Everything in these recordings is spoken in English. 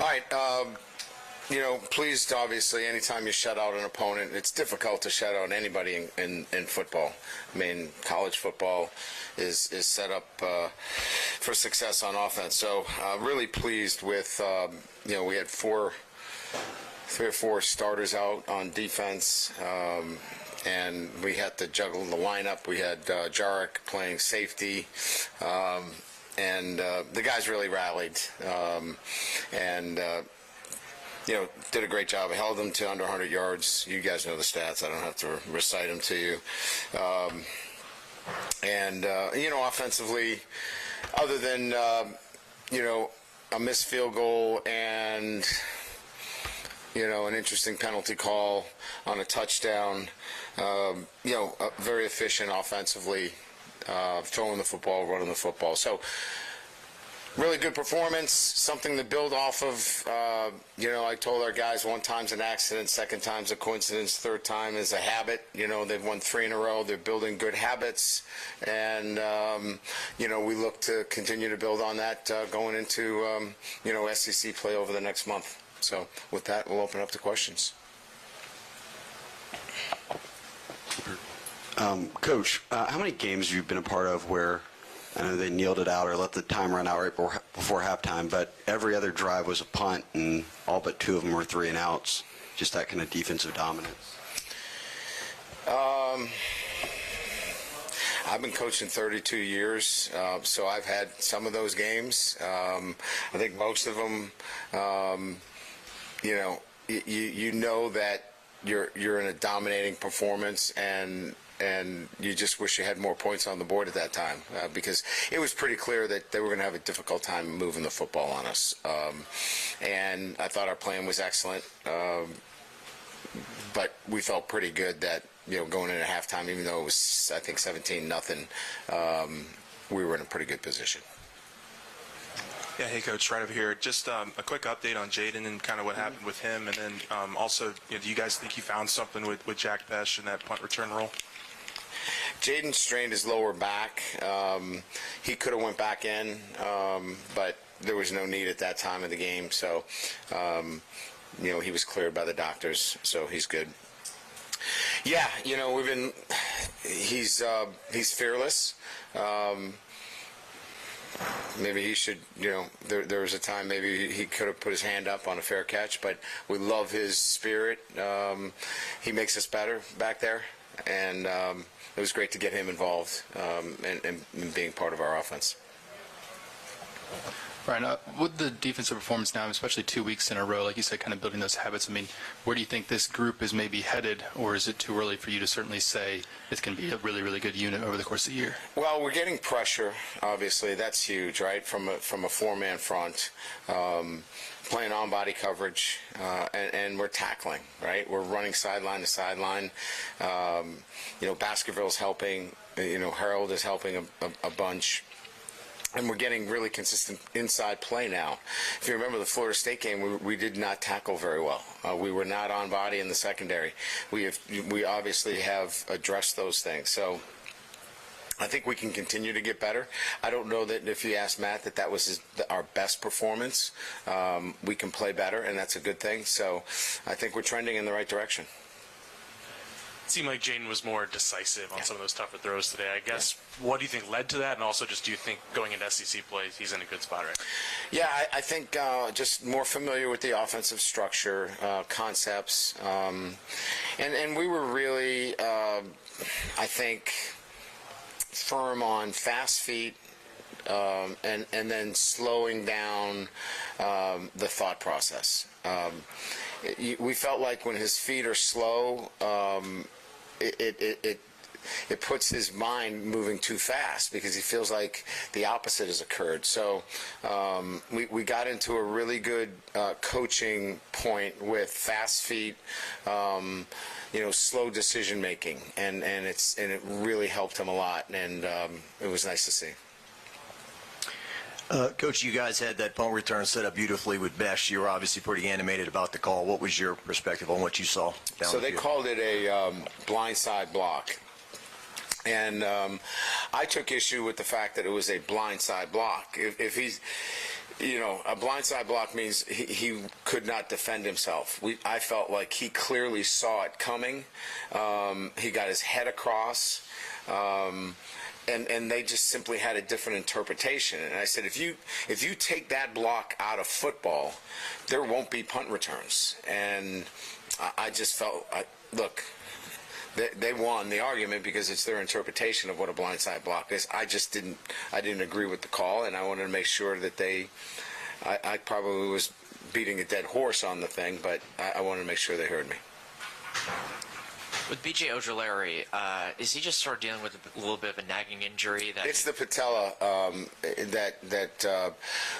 All right. Pleased, obviously, anytime you shut out an opponent, it's difficult to shut out anybody in football. I mean, college football is set up for success on offense. So really pleased with, we had 3 or 4 starters out on defense, and we had to juggle the lineup. We had Jarek playing safety, and the guys really rallied, did a great job. I held them to under 100 yards. You guys know the stats. I don't have to recite them to you. Offensively, other than, a missed field goal and, an interesting penalty call on a touchdown, very efficient offensively, throwing the football, running the football. So, really good performance, something to build off of. I told our guys, one time's an accident, second time's a coincidence, third time is a habit. They've won 3 in a row. They're building good habits. And, we look to continue to build on that going into, SEC play over the next month. So with that, we'll open up to questions. Coach, how many games have you been a part of where, I know they kneeled it out or let the time run out right before halftime, but every other drive was a punt, and all but 2 of them were 3 and outs? Just that kind of defensive dominance. I've been coaching 32 years, so I've had some of those games. I think most of them, you know that you're in a dominating performance, and you just wish you had more points on the board at that time, because it was pretty clear that they were going to have a difficult time moving the football on us. And I thought our plan was excellent, but we felt pretty good that, going into halftime, even though it was, I think, 17-0, we were in a pretty good position. Yeah, hey, Coach, right over here. Just a quick update on Jaden and kind of what happened with him, and then also, do you guys think you found something with Jack Besh in that punt return role? Jaden strained his lower back. He could have went back in, but there was no need at that time of the game. So, he was cleared by the doctors, so he's good. Yeah, he's fearless. Maybe he should, there was a time maybe he could have put his hand up on a fair catch, but we love his spirit. He makes us better back there, and it was great to get him involved and being part of our offense. Ryan, with the defensive performance now, especially 2 weeks in a row, like you said, kind of building those habits, where do you think this group is maybe headed, or is it too early for you to certainly say it's going to be a really, really good unit over the course of the year? Well, we're getting pressure, obviously. That's huge, right, from a 4-man front. Playing on-body coverage, and we're tackling, right? We're running sideline to sideline. Baskerville's helping. Harold is helping a bunch. And we're getting really consistent inside play now. If you remember the Florida State game, we did not tackle very well. We were not on body in the secondary. We obviously have addressed those things. So I think we can continue to get better. I don't know that if you ask Matt that was our best performance. We can play better, and that's a good thing. So I think we're trending in the right direction. It seemed like Jaden was more decisive on some of those tougher throws today. I guess, what do you think led to that? And also, just do you think going into SEC play, he's in a good spot right now? Yeah, I think just more familiar with the offensive structure, concepts. And we were really, I think, firm on fast feet, and then slowing down the thought process. We felt like when his feet are slow, it puts his mind moving too fast because he feels like the opposite has occurred. So we got into a really good coaching point with fast feet, slow decision making, and it really helped him a lot, and it was nice to see. Coach, you guys had that punt return set up beautifully with Besh. You were obviously pretty animated about the call. What was your perspective on what you saw down So the they field? called it a blindside block. And I took issue with the fact that it was a blindside block. If he's, a blindside block means he could not defend himself. I felt like he clearly saw it coming. He got his head across. And they just simply had a different interpretation. And I said, if you take that block out of football, there won't be punt returns. And I just felt, look, they won the argument because it's their interpretation of what a blindside block is. I didn't agree with the call, and I wanted to make sure that I probably was beating a dead horse on the thing, but I wanted to make sure they heard me. With B.J. Ojulari, is he just sort of dealing with a little bit of a nagging injury? It's the patella that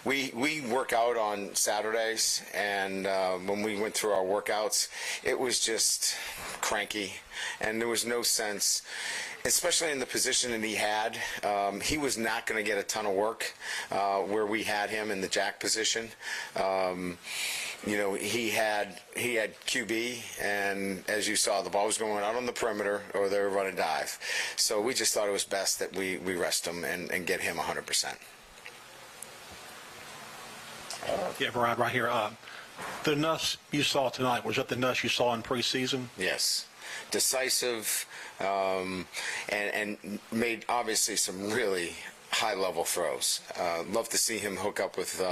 we work out on Saturdays, and when we went through our workouts, it was just cranky, and there was no sense, especially in the position that he had. He was not going to get a ton of work where we had him in the jack position. He had QB, and as you saw, the ball was going out on the perimeter, or they were running dive. So we just thought it was best that we rest him and get him 100%. Yeah, Brian, right here. The nuss you saw tonight, was that the nuss you saw in preseason? Yes. Decisive, and made obviously some really high-level throws. Love to see him hook up with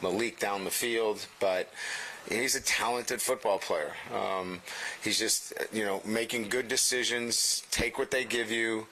Malik down the field, but he's a talented football player. He's just, making good decisions, take what they give you,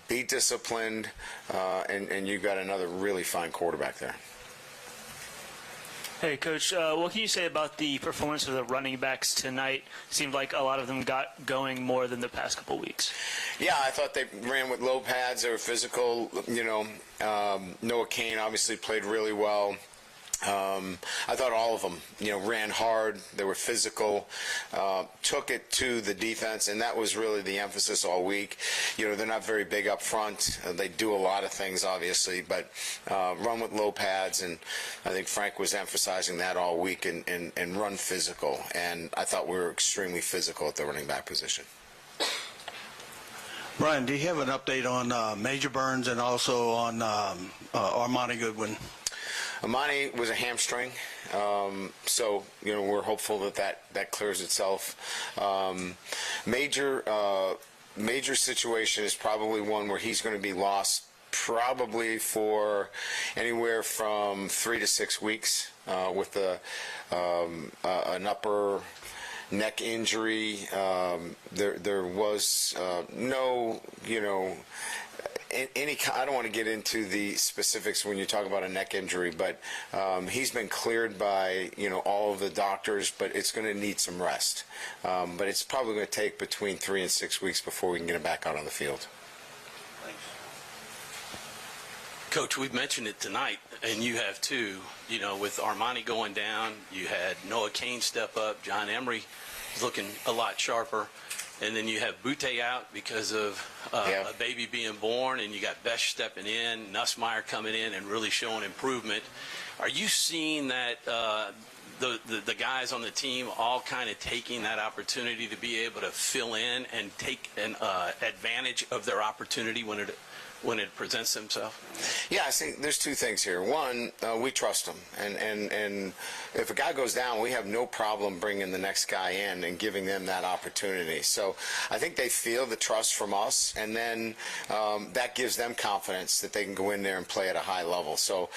be disciplined, and you've got another really fine quarterback there. Hey, Coach, what can you say about the performance of the running backs tonight? Seemed like a lot of them got going more than the past couple weeks. Yeah, I thought they ran with low pads. They were physical. Noah Kane obviously played really well. I thought all of them, ran hard. They were physical, took it to the defense, and that was really the emphasis all week. They're not very big up front. They do a lot of things, obviously, but run with low pads, and I think Frank was emphasizing that all week, and run physical. And I thought we were extremely physical at the running back position. Brian, do you have an update on Major Burns and also on Armani Goodwin? Amani was a hamstring, so we're hopeful that clears itself. Major situation is probably one where he's going to be lost probably for anywhere from 3 to 6 weeks with an upper neck injury. There was no, I don't want to get into the specifics when you talk about a neck injury, but he's been cleared by all of the doctors, but it's going to need some rest. But it's probably going to take between 3 and 6 weeks before we can get him back out on the field. Coach, we've mentioned it tonight, and you have too. With Armani going down, you had Noah Kane step up, John Emery looking a lot sharper. And then you have Butte out because of a baby being born, and you got Besh stepping in, Nussmeier coming in and really showing improvement. Are you seeing that the guys on the team all kind of taking that opportunity to be able to fill in and take an advantage of their opportunity when it presents themselves? Yeah, I think there's two things here. One, we trust them, and if a guy goes down, we have no problem bringing the next guy in and giving them that opportunity. So I think they feel the trust from us, and then that gives them confidence that they can go in there and play at a high level. So,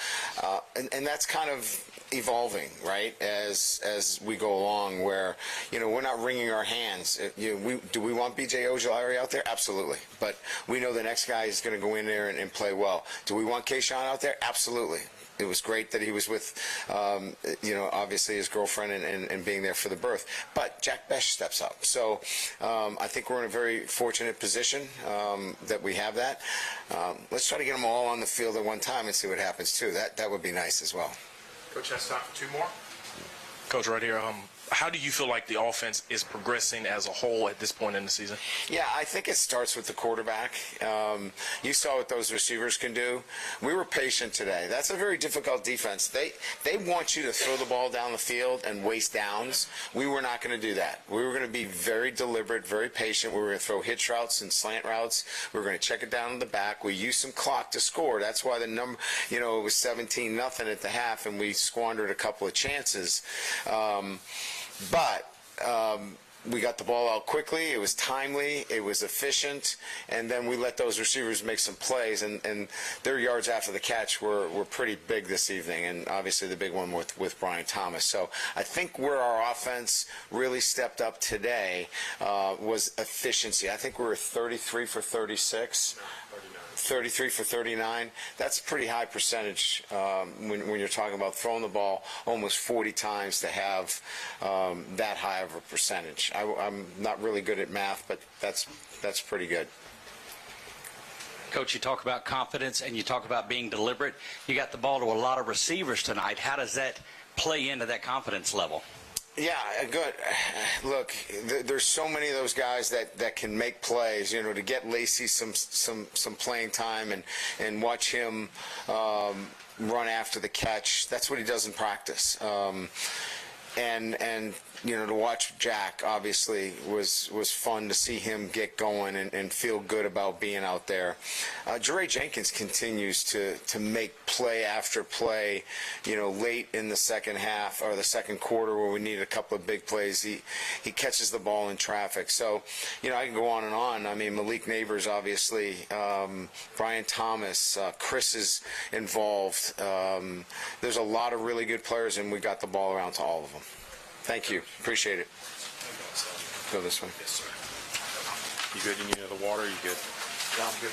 and that's kind of evolving, right, as we go along, where we're not wringing our hands. Do we want B.J. Ojulari out there? Absolutely, but we know the next guy is going to go in there and play well. Do we want Kayshawn out there? Absolutely. It was great that he was with, obviously his girlfriend and being there for the birth. But Jack Besh steps up. So I think we're in a very fortunate position that we have that. Let's try to get them all on the field at one time and see what happens, too. That would be nice as well. Coach, has time for two more. Coach, right here. how do you feel like the offense is progressing as a whole at this point in the season? Yeah, I think it starts with the quarterback. You saw what those receivers can do. We were patient today. That's a very difficult defense. They want you to throw the ball down the field and waste downs. We were not going to do that. We were going to be very deliberate, very patient. We were going to throw hitch routes and slant routes. We were going to check it down in the back. We used some clock to score. That's why the number, it was 17-0 at the half, and we squandered a couple of chances. But we got the ball out quickly. It was timely. It was efficient. And then we let those receivers make some plays. And their yards after the catch were pretty big this evening. And obviously the big one with Brian Thomas. So I think where our offense really stepped up today was efficiency. I think we were 33 for 36. 33 for 39. That's a pretty high percentage when you're talking about throwing the ball almost 40 times to have that high of a percentage. I'm not really good at math, but that's pretty good. Coach, you talk about confidence and you talk about being deliberate. You got the ball to a lot of receivers tonight. How does that play into that confidence level? Yeah, good. Look, there's so many of those guys that can make plays. To get Lacey some playing time and watch him run after the catch. That's what he does in practice. And to watch Jack obviously was fun to see him get going and feel good about being out there. Jeray Jenkins continues to make play after play, late in the second half or the second quarter where we needed a couple of big plays. He catches the ball in traffic. So, I can go on and on. I mean, Malik Neighbors, obviously, Brian Thomas, Chris is involved. There's a lot of really good players, and we got the ball around to all of them. Thank you. Appreciate it. Go this way. Yes, sir. You good? You need another water? You good? Yeah, I'm good.